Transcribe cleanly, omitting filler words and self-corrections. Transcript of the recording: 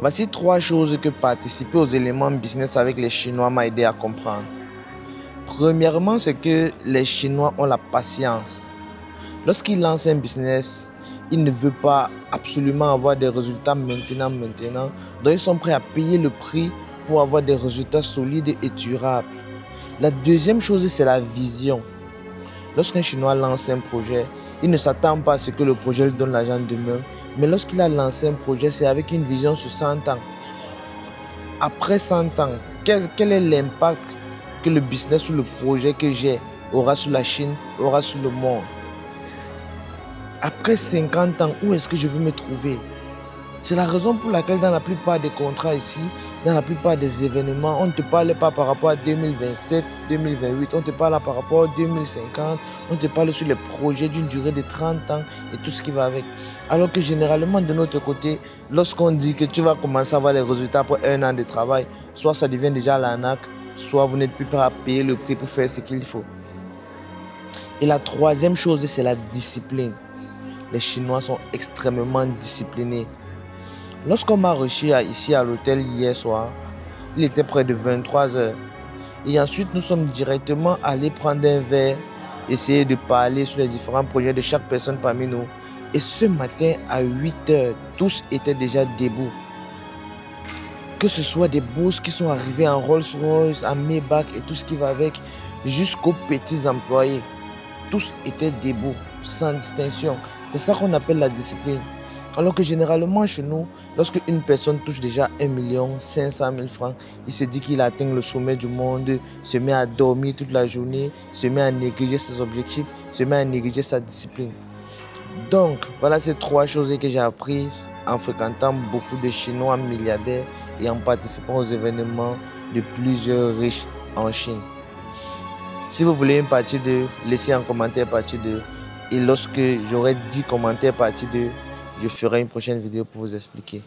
Voici 3 choses que participer aux éléments business avec les Chinois m'a aidé à comprendre. Premièrement, c'est que les Chinois ont la patience. Lorsqu'ils lancent un business, ils ne veulent pas absolument avoir des résultats maintenant. Donc, ils sont prêts à payer le prix pour avoir des résultats solides et durables. La deuxième chose, c'est la vision. Lorsqu'un Chinois lance un projet, il ne s'attend pas à ce que le projet lui donne l'argent demain. Mais lorsqu'il a lancé un projet, c'est avec une vision sur 100 ans. Après 100 ans, quel est l'impact que le business ou le projet que j'ai aura sur la Chine, aura sur le monde? Après 50 ans, où est-ce que je veux me trouver? C'est la raison pour laquelle dans la plupart des contrats ici, dans la plupart des événements, on ne te parle pas par rapport à 2027, 2028, on te parle par rapport à 2050, on te parle sur les projets d'une durée de 30 ans et tout ce qui va avec. Alors que généralement de notre côté, lorsqu'on dit que tu vas commencer à avoir les résultats après 1 an de travail, soit ça devient déjà l'arnaque, soit vous n'êtes plus prêt à payer le prix pour faire ce qu'il faut. Et la troisième chose, c'est la discipline. Les Chinois sont extrêmement disciplinés. Lorsqu'on m'a reçu ici à l'hôtel hier soir, il était près de 23 h. Et ensuite, nous sommes directement allés prendre un verre, essayer de parler sur les différents projets de chaque personne parmi nous. Et ce matin, à 8 h, tous étaient déjà debout. Que ce soit des boss qui sont arrivés en Rolls-Royce, en Maybach et tout ce qui va avec, jusqu'aux petits employés. Tous étaient debout, sans distinction. C'est ça qu'on appelle la discipline. Alors que généralement chez nous, lorsque une personne touche déjà 1 500 000 francs, il se dit qu'il a atteint le sommet du monde, se met à dormir toute la journée, se met à négliger ses objectifs, se met à négliger sa discipline. Donc, voilà ces 3 choses que j'ai apprises en fréquentant beaucoup de Chinois milliardaires et en participant aux événements de plusieurs riches en Chine. Si vous voulez une partie 2, laissez un commentaire partie 2. Et lorsque j'aurai 10 commentaires partie 2, je ferai une prochaine vidéo pour vous expliquer.